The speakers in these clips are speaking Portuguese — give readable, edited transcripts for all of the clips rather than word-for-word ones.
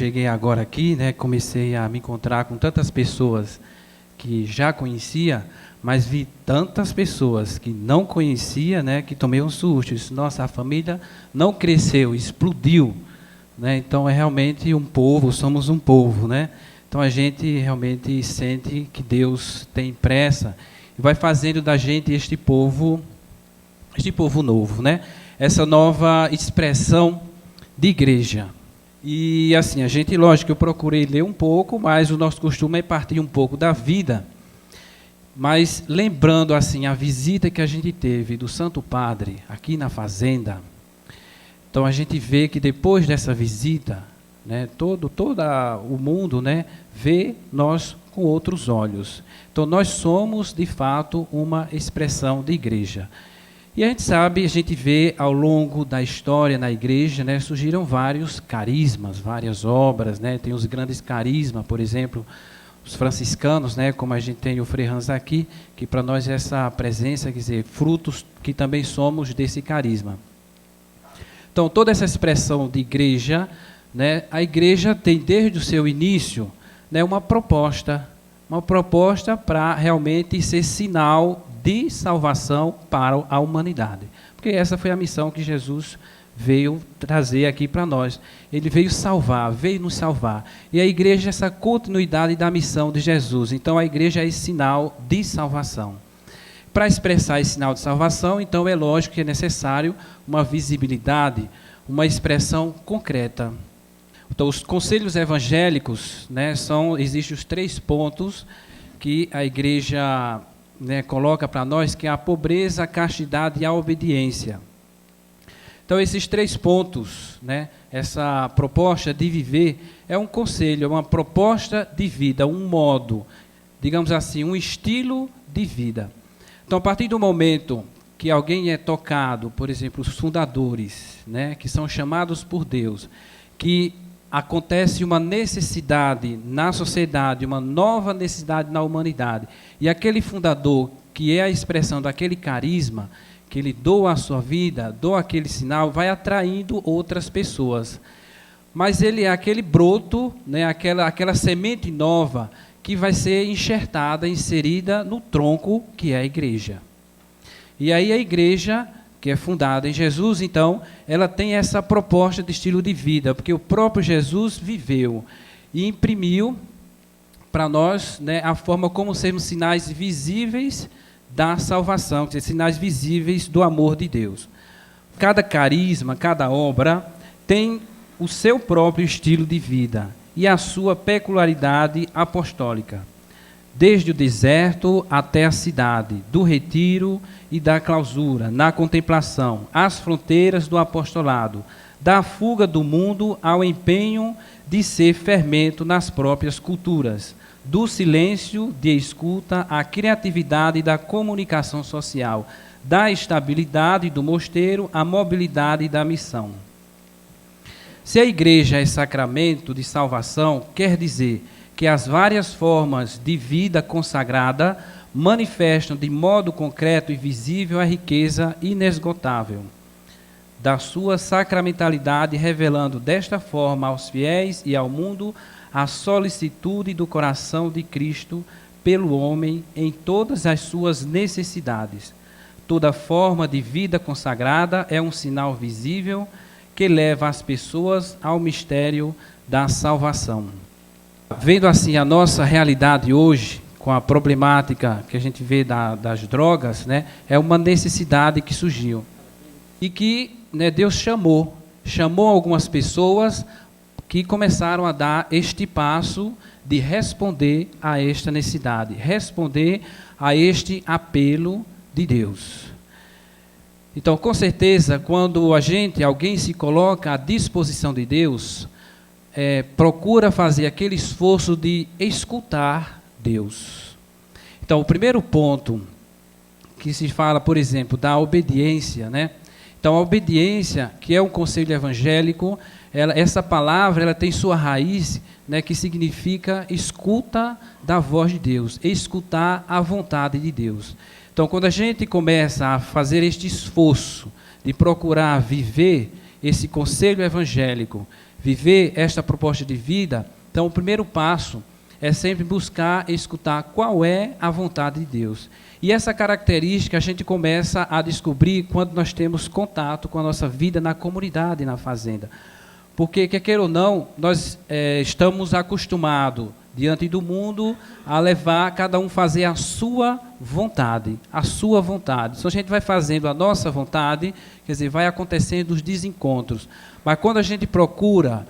cheguei agora aqui, né, comecei a me encontrar com tantas pessoas que já conhecia, mas vi tantas pessoas que não conhecia, né, que tomei um susto. Disse, nossa, a família não cresceu, explodiu, né? Então é realmente um povo, somos um povo, né? Então a gente realmente sente que Deus tem pressa e vai fazendo da gente este povo novo, né? Essa nova expressão de igreja. E assim, a gente, lógico, eu procurei ler um pouco, mas o nosso costume é partir um pouco da vida. Mas lembrando assim a visita que a gente teve do Santo Padre aqui na fazenda, então a gente vê que depois dessa visita, né, todo o mundo, né, vê nós com outros olhos. Então nós somos de fato uma expressão de igreja. E a gente sabe, a gente vê ao longo da história na igreja, né, surgiram vários carismas, várias obras, né, tem os grandes carismas, por exemplo, os franciscanos, né, como a gente tem o Frei Hans aqui, que para nós é essa presença, quer dizer, frutos que também somos desse carisma. Então, toda essa expressão de igreja, né, a igreja tem desde o seu início, né, uma proposta para realmente ser sinal de salvação para a humanidade. Porque essa foi a missão que Jesus veio trazer aqui para nós. Ele veio salvar, veio nos salvar. E a igreja é essa continuidade da missão de Jesus. Então a igreja é esse sinal de salvação. Para expressar esse sinal de salvação, então é lógico que é necessário uma visibilidade, uma expressão concreta. Então os conselhos evangélicos, né, existem os 3 pontos que a igreja, né, coloca para nós, que é a pobreza, a castidade e a obediência. Então, esses 3 pontos, né, essa proposta de viver, é um conselho, é uma proposta de vida, um modo, digamos assim, um estilo de vida. Então, a partir do momento que alguém é tocado, por exemplo, os fundadores, né, que são chamados por Deus, que acontece uma necessidade na sociedade, uma nova necessidade na humanidade, e aquele fundador, que é a expressão daquele carisma, que ele doa a sua vida, doa aquele sinal, vai atraindo outras pessoas. Mas ele é aquele broto, né, aquela semente nova, que vai ser enxertada, inserida no tronco, que é a igreja. E aí a igreja, que é fundada em Jesus, então, ela tem essa proposta de estilo de vida, porque o próprio Jesus viveu e imprimiu para nós, né, a forma como sermos sinais visíveis da salvação, quer dizer, sinais visíveis do amor de Deus. Cada carisma, cada obra tem o seu próprio estilo de vida e a sua peculiaridade apostólica, desde o deserto até a cidade, do retiro e da clausura, na contemplação, às fronteiras do apostolado, da fuga do mundo ao empenho de ser fermento nas próprias culturas, do silêncio de escuta à criatividade da comunicação social, da estabilidade do mosteiro à mobilidade da missão. Se a igreja é sacramento de salvação, quer dizer que as várias formas de vida consagrada manifestam de modo concreto e visível a riqueza inesgotável da sua sacramentalidade, revelando desta forma aos fiéis e ao mundo a solicitude do coração de Cristo pelo homem em todas as suas necessidades. Toda forma de vida consagrada é um sinal visível que leva as pessoas ao mistério da salvação. Vendo assim a nossa realidade hoje, com a problemática que a gente vê das drogas, né, é uma necessidade que surgiu. E que, né, Deus chamou algumas pessoas que começaram a dar este passo de responder a esta necessidade, responder a este apelo de Deus. Então, com certeza, quando alguém se coloca à disposição de Deus, procura fazer aquele esforço de escutar Deus. Então, o primeiro ponto que se fala, por exemplo, da obediência, né? Então, a obediência, que é um conselho evangélico, essa palavra ela tem sua raiz, né, que significa escuta da voz de Deus, escutar a vontade de Deus. Então, quando a gente começa a fazer este esforço de procurar viver esse conselho evangélico, viver esta proposta de vida, então o primeiro passo é sempre buscar escutar qual é a vontade de Deus. E essa característica a gente começa a descobrir quando nós temos contato com a nossa vida na comunidade, na fazenda. Porque, quer queira ou não, nós estamos acostumados, diante do mundo, a levar cada um fazer a sua vontade. A sua vontade. Se a gente vai fazendo a nossa vontade, quer dizer, vai acontecendo os desencontros. Mas quando a gente procura,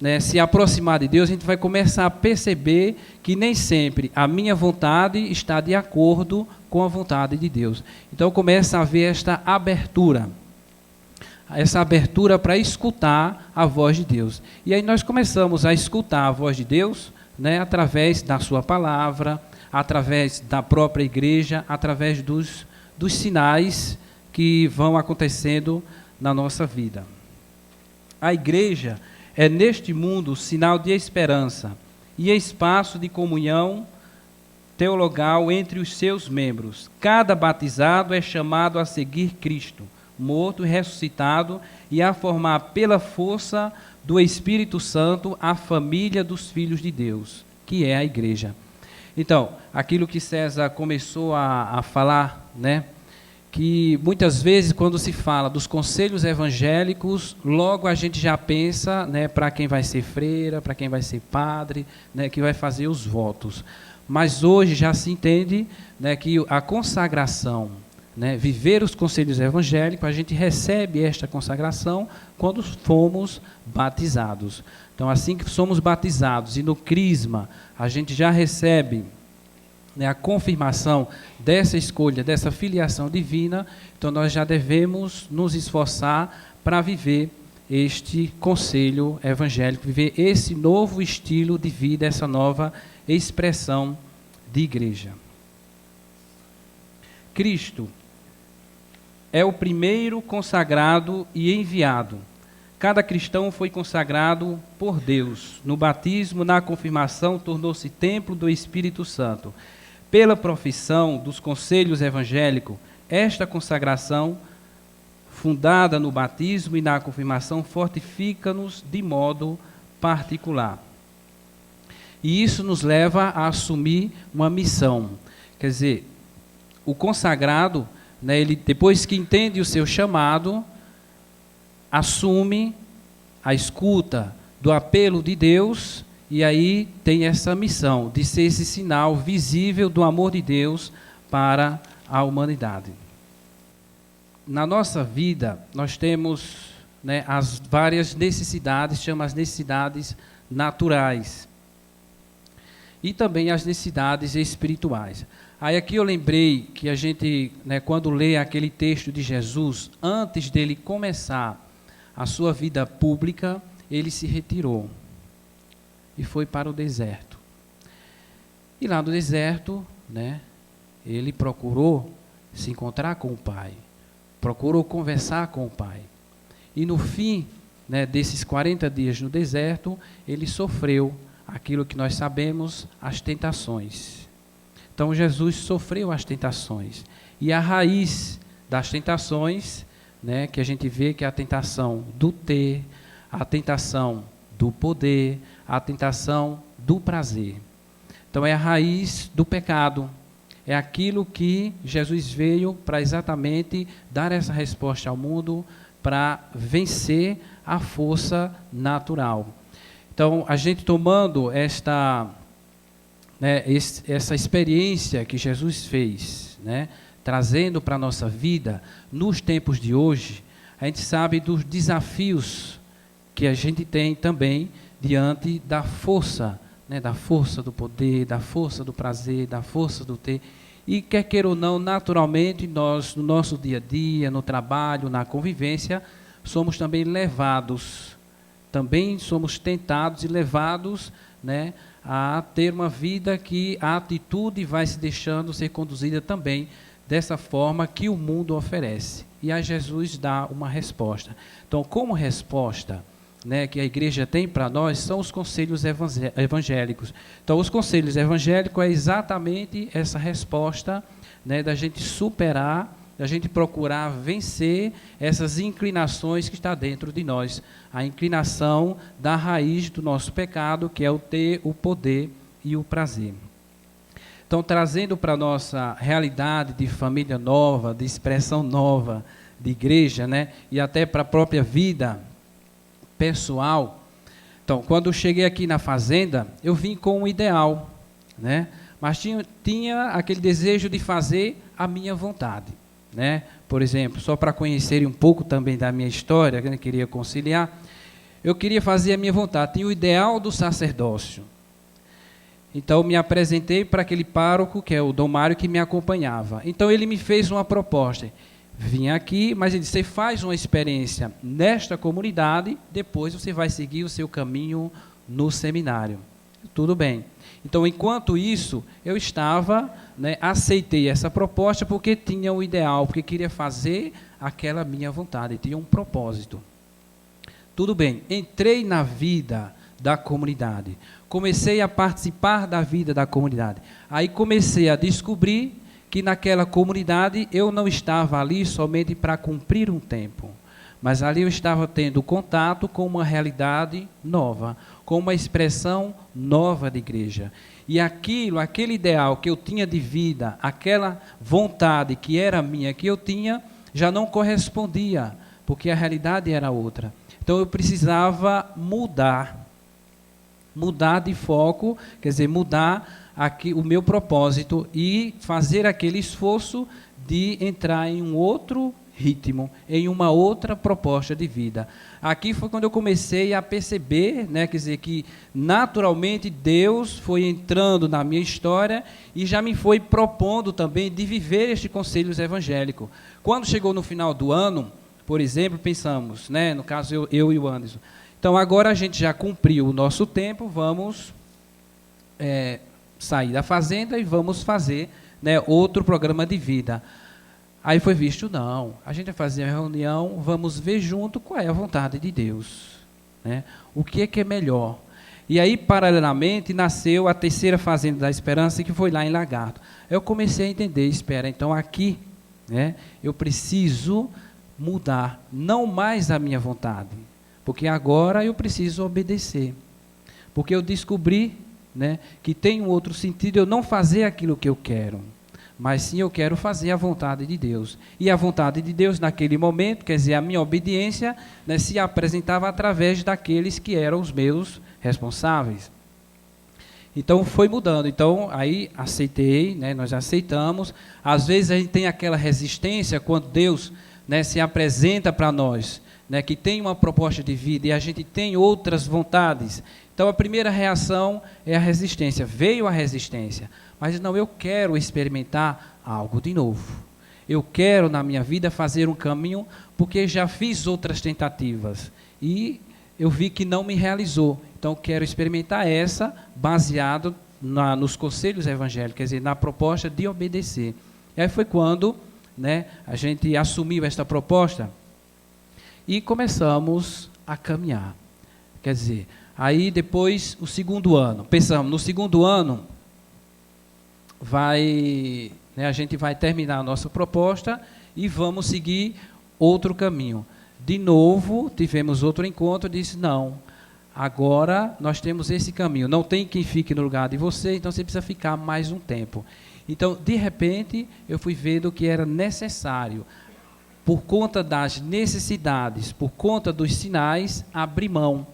né, se aproximar de Deus, a gente vai começar a perceber que nem sempre a minha vontade está de acordo com a vontade de Deus. Então começa a haver esta abertura para escutar a voz de Deus. E aí nós começamos a escutar a voz de Deus, né, através da sua palavra, através da própria igreja, através dos sinais que vão acontecendo na nossa vida. A igreja é neste mundo sinal de esperança e espaço de comunhão teologal entre os seus membros. Cada batizado é chamado a seguir Cristo, morto e ressuscitado, e a formar pela força do Espírito Santo a família dos filhos de Deus, que é a igreja. Então, aquilo que César começou a falar, né? Que muitas vezes quando se fala dos conselhos evangélicos, logo a gente já pensa, né, para quem vai ser freira, para quem vai ser padre, né, que vai fazer os votos. Mas hoje já se entende, né, que a consagração, né, viver os conselhos evangélicos, a gente recebe esta consagração quando fomos batizados. Então, assim que somos batizados e no crisma a gente já recebe, né, a confirmação dessa escolha, dessa filiação divina, então nós já devemos nos esforçar para viver este conselho evangélico, viver esse novo estilo de vida, essa nova expressão de igreja. Cristo é o primeiro consagrado e enviado. Cada cristão foi consagrado por Deus. No batismo, na confirmação, tornou-se templo do Espírito Santo. Pela profissão dos conselhos evangélicos, esta consagração, fundada no batismo e na confirmação, fortifica-nos de modo particular. E isso nos leva a assumir uma missão. Quer dizer, o consagrado, né, ele, depois que entende o seu chamado, assume a escuta do apelo de Deus, e aí tem essa missão de ser esse sinal visível do amor de Deus para a humanidade. Na nossa vida, nós temos, né, as várias necessidades, chama as necessidades naturais, e também as necessidades espirituais. Aí aqui eu lembrei que a gente, né, quando lê aquele texto de Jesus, antes dele começar a sua vida pública, ele se retirou e foi para o deserto. E lá no deserto, né, ele procurou se encontrar com o Pai, procurou conversar com o Pai. E no fim, né, desses 40 dias no deserto, ele sofreu aquilo que nós sabemos, as tentações. Então Jesus sofreu as tentações. E a raiz das tentações, né, que a gente vê que é a tentação do ter, a tentação do poder, a tentação do prazer. Então é a raiz do pecado. É aquilo que Jesus veio para exatamente dar essa resposta ao mundo, para vencer a força natural. Então a gente tomando esta, né, essa experiência que Jesus fez, né, trazendo para a nossa vida, nos tempos de hoje, a gente sabe dos desafios que a gente tem também diante da força, né, da força do poder, da força do prazer, da força do ter. E quer queira ou não, naturalmente, nós, no nosso dia a dia, no trabalho, na convivência, somos também levados, também somos tentados e levados, né, a ter uma vida que a atitude vai se deixando ser conduzida também dessa forma que o mundo oferece. E a Jesus dá uma resposta. Então, como resposta, né, que a igreja tem para nós, são os conselhos evangélicos. Então, os conselhos evangélicos é exatamente essa resposta, né, da gente superar, a gente procurar vencer essas inclinações que está dentro de nós. A inclinação da raiz do nosso pecado, que é o ter, o poder e o prazer. Então, trazendo para a nossa realidade de família nova, de expressão nova, de igreja, né? E até para a própria vida pessoal. Então, quando eu cheguei aqui na fazenda, eu vim com um ideal, né? Mas tinha aquele desejo de fazer a minha vontade, né? Por exemplo, só para conhecerem um pouco também da minha história, que eu queria conciliar, eu queria fazer a minha vontade, tinha o ideal do sacerdócio. Então, me apresentei para aquele pároco, que é o Dom Mário, que me acompanhava. Então, ele me fez uma proposta. Vim aqui, mas ele disse, você faz uma experiência nesta comunidade, depois você vai seguir o seu caminho no seminário. Tudo bem. Então, enquanto isso, eu estava, né, aceitei essa proposta porque tinha um ideal, porque queria fazer aquela minha vontade, tinha um propósito. Tudo bem, entrei na vida da comunidade, comecei a participar da vida da comunidade. Aí comecei a descobrir que naquela comunidade eu não estava ali somente para cumprir um tempo, mas ali eu estava tendo contato com uma realidade nova, com uma expressão nova de igreja. E aquele ideal que eu tinha de vida, aquela vontade que era minha, que eu tinha, já não correspondia, porque a realidade era outra. Então eu precisava mudar de foco, quer dizer, mudar aqui o meu propósito e fazer aquele esforço de entrar em um outro ritmo, em uma outra proposta de vida. Aqui foi quando eu comecei a perceber, né, quer dizer, que naturalmente Deus foi entrando na minha história e já me foi propondo também de viver este conselho evangélico. Quando chegou no final do ano, por exemplo, pensamos, né, no caso eu e o Anderson, então agora a gente já cumpriu o nosso tempo, vamos sair da fazenda e vamos fazer, né, outro programa de vida. Aí foi visto, não, a gente vai fazer a reunião, vamos ver junto qual é a vontade de Deus, né? O que é melhor. E aí, paralelamente, nasceu a terceira Fazenda da Esperança, que foi lá em Lagarto. Eu comecei a entender, espera, então aqui, né, eu preciso mudar, não mais a minha vontade, porque agora eu preciso obedecer. Porque eu descobri, né, que tem um outro sentido eu não fazer aquilo que eu quero, mas sim eu quero fazer a vontade de Deus. E a vontade de Deus naquele momento, quer dizer, a minha obediência, né, se apresentava através daqueles que eram os meus responsáveis. Então foi mudando. Então aí aceitei, né, nós aceitamos. Às vezes a gente tem aquela resistência quando Deus, né, se apresenta para nós, né, que tem uma proposta de vida e a gente tem outras vontades. Então a primeira reação é a resistência. Veio a resistência. Mas não, eu quero experimentar algo de novo. Eu quero na minha vida fazer um caminho, porque já fiz outras tentativas e eu vi que não me realizou. Então eu quero experimentar essa, baseado nos conselhos evangélicos, quer dizer, na proposta de obedecer. E aí foi quando, né, a gente assumiu esta proposta e começamos a caminhar. Quer dizer, aí depois o segundo ano, pensamos, no segundo ano, a gente vai terminar a nossa proposta e vamos seguir outro caminho. De novo, tivemos outro encontro, disse, não, agora nós temos esse caminho, não tem quem fique no lugar de você, então você precisa ficar mais um tempo. Então, de repente, eu fui vendo que era necessário, por conta das necessidades, por conta dos sinais, abrir mão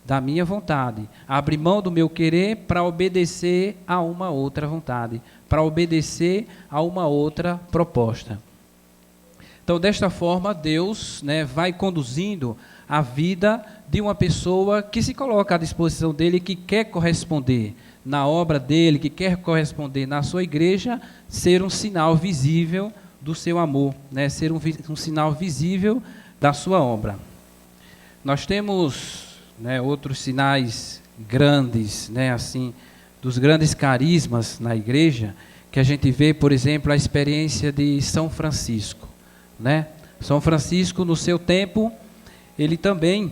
da minha vontade, abrir mão do meu querer para obedecer a uma outra vontade, para obedecer a uma outra proposta. Então, desta forma, Deus, né, vai conduzindo a vida de uma pessoa que se coloca à disposição dele, que quer corresponder na obra dele, que quer corresponder na sua igreja, ser um sinal visível do seu amor, né, ser um sinal visível da sua obra. Nós temos, né, outros sinais grandes, né, assim, dos grandes carismas na igreja, que a gente vê, por exemplo, a experiência de São Francisco, né? São Francisco, no seu tempo, ele também,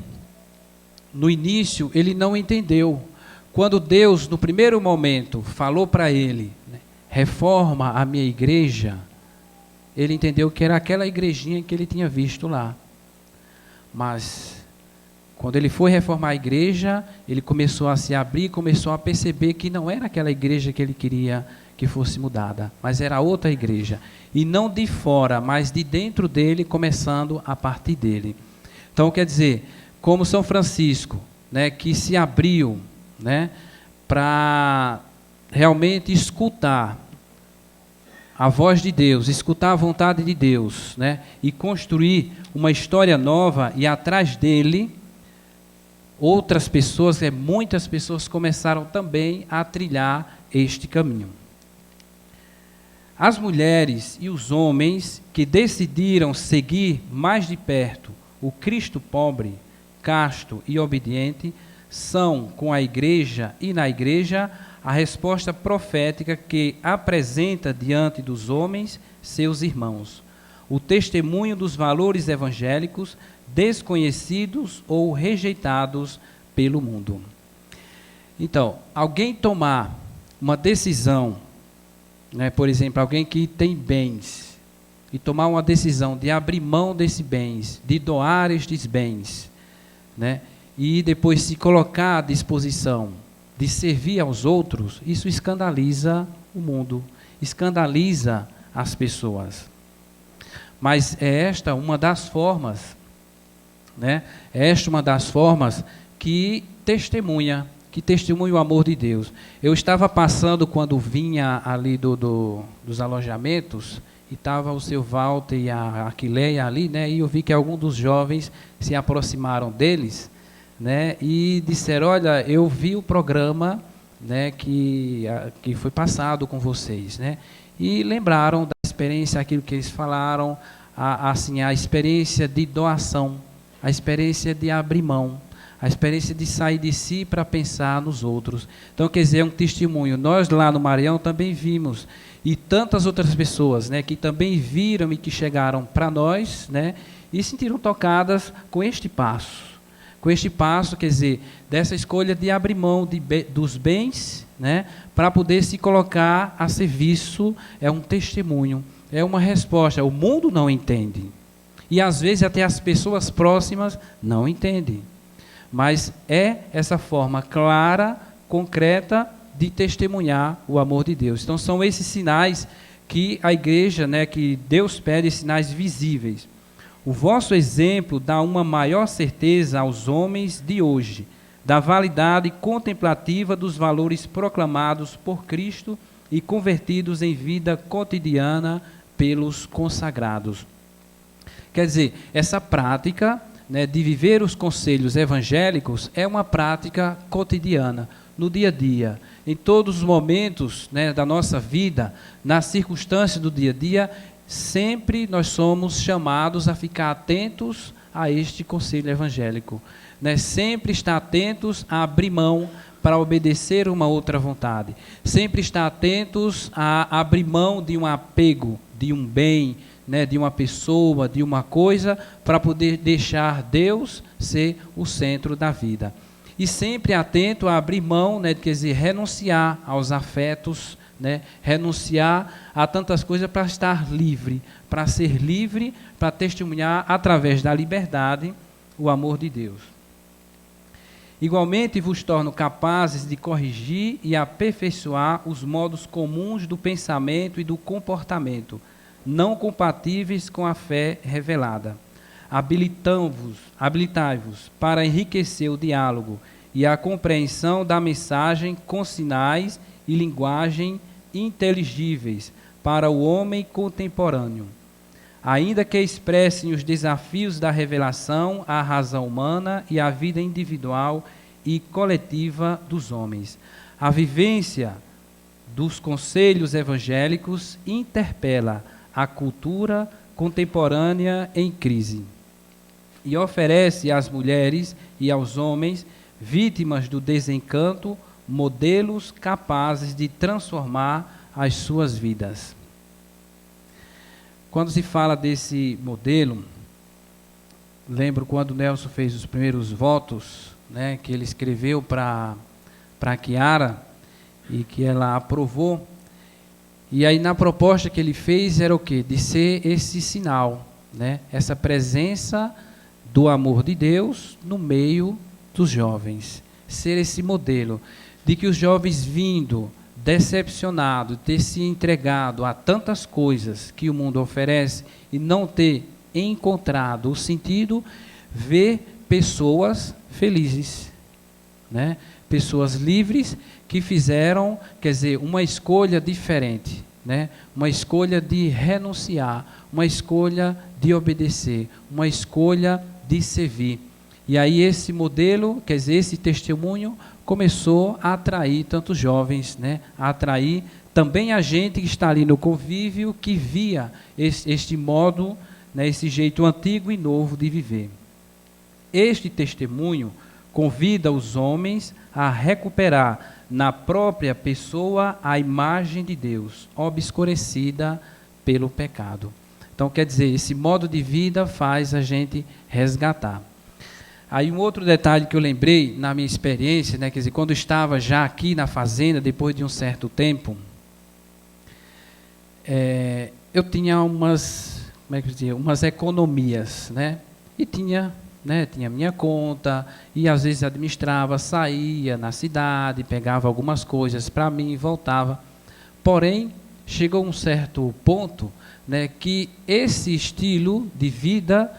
no início, ele não entendeu. Quando Deus, no primeiro momento, falou para ele, né, reforma a minha igreja, ele entendeu que era aquela igrejinha que ele tinha visto lá. Mas, quando ele foi reformar a igreja, ele começou a se abrir, começou a perceber que não era aquela igreja que ele queria que fosse mudada, mas era outra igreja. E não de fora, mas de dentro dele, começando a partir dele. Então, quer dizer, como São Francisco, né, que se abriu, né, para realmente escutar a voz de Deus, escutar a vontade de Deus, né, e construir uma história nova, e atrás dele, outras pessoas, muitas pessoas começaram também a trilhar este caminho. As mulheres e os homens que decidiram seguir mais de perto o Cristo pobre, casto e obediente, são, com a igreja e na igreja, a resposta profética que apresenta diante dos homens, seus irmãos, o testemunho dos valores evangélicos desconhecidos ou rejeitados pelo mundo. Então, alguém tomar uma decisão, né, por exemplo, alguém que tem bens, e tomar uma decisão de abrir mão desses bens, de doar estes bens, né, e depois se colocar à disposição de servir aos outros, isso escandaliza o mundo, escandaliza as pessoas. Mas é esta uma das formas, né, é esta uma das formas que testemunha o amor de Deus. Eu estava passando quando vinha ali dos alojamentos, e estava o seu Walter e a Aquileia ali, né, e eu vi que alguns dos jovens se aproximaram deles, né, e disseram: olha, eu vi o programa, né, que foi passado com vocês, né, e lembraram da experiência, aquilo que eles falaram, assim, a experiência de doação, a experiência de abrir mão, a experiência de sair de si para pensar nos outros. Então, quer dizer, é um testemunho. Nós lá no Maranhão também vimos, e tantas outras pessoas, né, que também viram e que chegaram para nós, né, e sentiram tocadas com este passo. Com este passo, quer dizer, dessa escolha de abrir mão dos bens, né, para poder se colocar a serviço, é um testemunho, é uma resposta. O mundo não entende. E às vezes até as pessoas próximas não entendem. Mas é essa forma clara, concreta, de testemunhar o amor de Deus. Então são esses sinais que a igreja, né, que Deus pede, sinais visíveis. O vosso exemplo dá uma maior certeza aos homens de hoje, da validade contemplativa dos valores proclamados por Cristo e convertidos em vida cotidiana pelos consagrados. Quer dizer, essa prática, né, de viver os conselhos evangélicos é uma prática cotidiana, no dia a dia, em todos os momentos, né, da nossa vida, nas circunstâncias do dia a dia, sempre nós somos chamados a ficar atentos a este conselho evangélico, né? Sempre estar atentos a abrir mão para obedecer uma outra vontade, sempre estar atentos a abrir mão de um apego, de um bem, né, de uma pessoa, de uma coisa, para poder deixar Deus ser o centro da vida. E sempre atento a abrir mão, né, quer dizer, renunciar aos afetos, né, renunciar a tantas coisas para estar livre, para ser livre, para testemunhar através da liberdade o amor de Deus. Igualmente vos torno capazes de corrigir e aperfeiçoar os modos comuns do pensamento e do comportamento, não compatíveis com a fé revelada. Habilitai-vos para enriquecer o diálogo e a compreensão da mensagem com sinais e linguagem inteligíveis para o homem contemporâneo, ainda que expressem os desafios da revelação à razão humana e à vida individual e coletiva dos homens. A vivência dos conselhos evangélicos interpela a cultura contemporânea em crise e oferece às mulheres e aos homens vítimas do desencanto modelos capazes de transformar as suas vidas. Quando se fala desse modelo, lembro quando Nelson fez os primeiros votos, né, que ele escreveu para Chiara e que ela aprovou. E aí na proposta que ele fez era o quê? De ser esse sinal, né? Essa presença do amor de Deus no meio dos jovens. Ser esse modelo de que os jovens vindo decepcionados, ter se entregado a tantas coisas que o mundo oferece e não ter encontrado o sentido, ver pessoas felizes, né? Pessoas livres que fizeram, quer dizer, uma escolha diferente, né? Uma escolha de renunciar, uma escolha de obedecer, uma escolha de servir. E aí esse modelo, quer dizer, esse testemunho começou a atrair tantos jovens, né? A atrair também a gente que está ali no convívio, que via este modo, né? Esse jeito antigo e novo de viver. Este testemunho convida os homens a recuperar na própria pessoa a imagem de Deus, obscurecida pelo pecado. Então, quer dizer, esse modo de vida faz a gente resgatar. Aí um outro detalhe que eu lembrei na minha experiência, né, quer dizer, quando eu estava já aqui na fazenda, depois de um certo tempo, eu tinha umas economias, né? E tinha minha conta, e às vezes administrava, saía na cidade, pegava algumas coisas para mim e voltava. Porém, chegou um certo ponto, né, que esse estilo de vida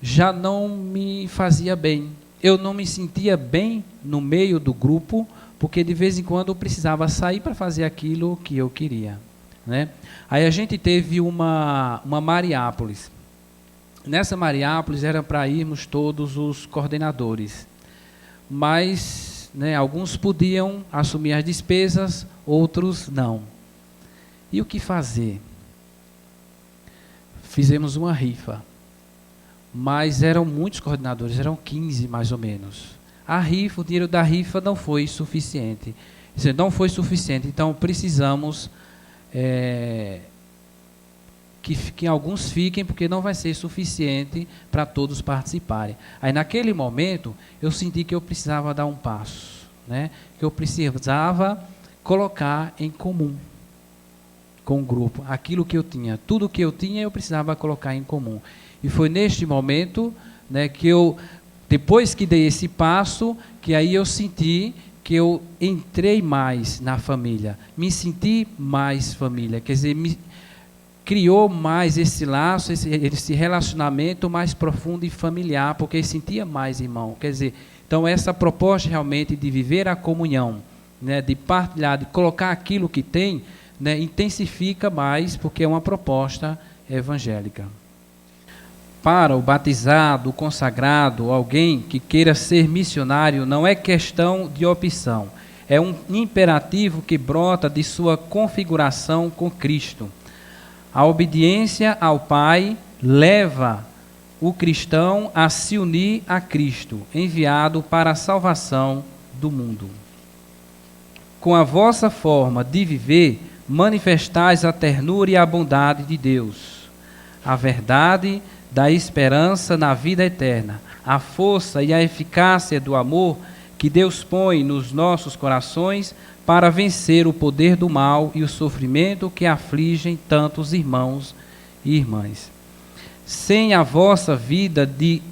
já não me fazia bem. Eu não me sentia bem no meio do grupo, porque de vez em quando eu precisava sair para fazer aquilo que eu queria, né? Aí a gente teve uma Mariápolis. Nessa Mariápolis era para irmos todos os coordenadores, mas, né, alguns podiam assumir as despesas, outros não. E o que fazer? Fizemos uma rifa, mas eram muitos coordenadores, eram 15 mais ou menos. O dinheiro da rifa não foi suficiente. Não foi suficiente, então precisamos que alguns fiquem, porque não vai ser suficiente para todos participarem. Aí naquele momento, eu senti que eu precisava dar um passo, né? Que eu precisava colocar em comum com o grupo aquilo que eu tinha. Tudo que eu tinha, eu precisava colocar em comum. E foi neste momento, né, que eu, depois que dei esse passo, que aí eu senti que eu entrei mais na família, me senti mais família, quer dizer, criou mais esse laço, esse relacionamento mais profundo e familiar, porque eu sentia mais irmão. Quer dizer, então essa proposta realmente de viver a comunhão, né, de partilhar, de colocar aquilo que tem, né, intensifica mais, porque é uma proposta evangélica. Para o batizado, o consagrado, alguém que queira ser missionário, não é questão de opção, é um imperativo que brota de sua configuração com Cristo. A obediência ao Pai leva o cristão a se unir a Cristo, enviado para a salvação do mundo. Com a vossa forma de viver, manifestais a ternura e a bondade de Deus, a verdade da esperança na vida eterna, a força e a eficácia do amor que Deus põe nos nossos corações para vencer o poder do mal e o sofrimento que afligem tantos irmãos e irmãs. Sem a vossa vida de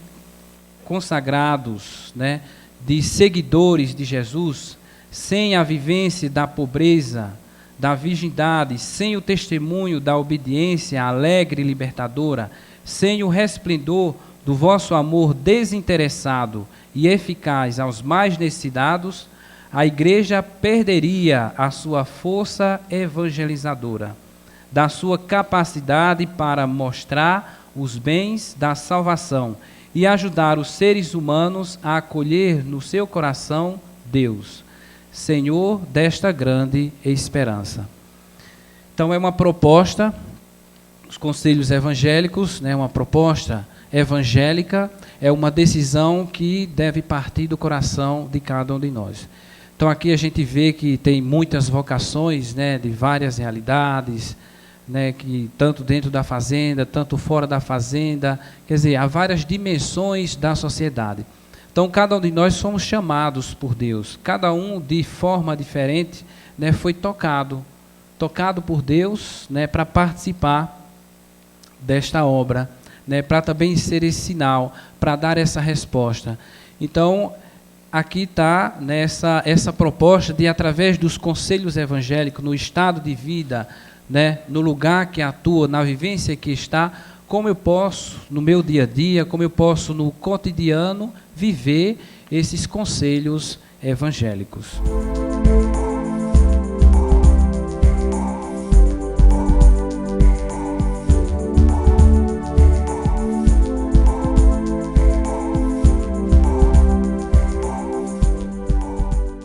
consagrados, né, de seguidores de Jesus, sem a vivência da pobreza, da virgindade, sem o testemunho da obediência alegre e libertadora, sem o resplendor do vosso amor desinteressado e eficaz aos mais necessitados, a igreja perderia a sua força evangelizadora, da sua capacidade para mostrar os bens da salvação e ajudar os seres humanos a acolher no seu coração Deus, Senhor desta grande esperança. Então é uma proposta, os conselhos evangélicos, né, uma proposta evangélica, é uma decisão que deve partir do coração de cada um de nós. Então aqui a gente vê que tem muitas vocações, né, de várias realidades, né, que tanto dentro da fazenda, tanto fora da fazenda, quer dizer, há várias dimensões da sociedade. Então cada um de nós somos chamados por Deus, cada um de forma diferente, né, foi tocado tocado por Deus, né, para participar desta obra, né, para também ser esse sinal, para dar essa resposta. Então, aqui está, né, essa proposta de, através dos conselhos evangélicos, no estado de vida, né, no lugar que atua, na vivência que está, como eu posso, no meu dia a dia, como eu posso, no cotidiano, viver esses conselhos evangélicos.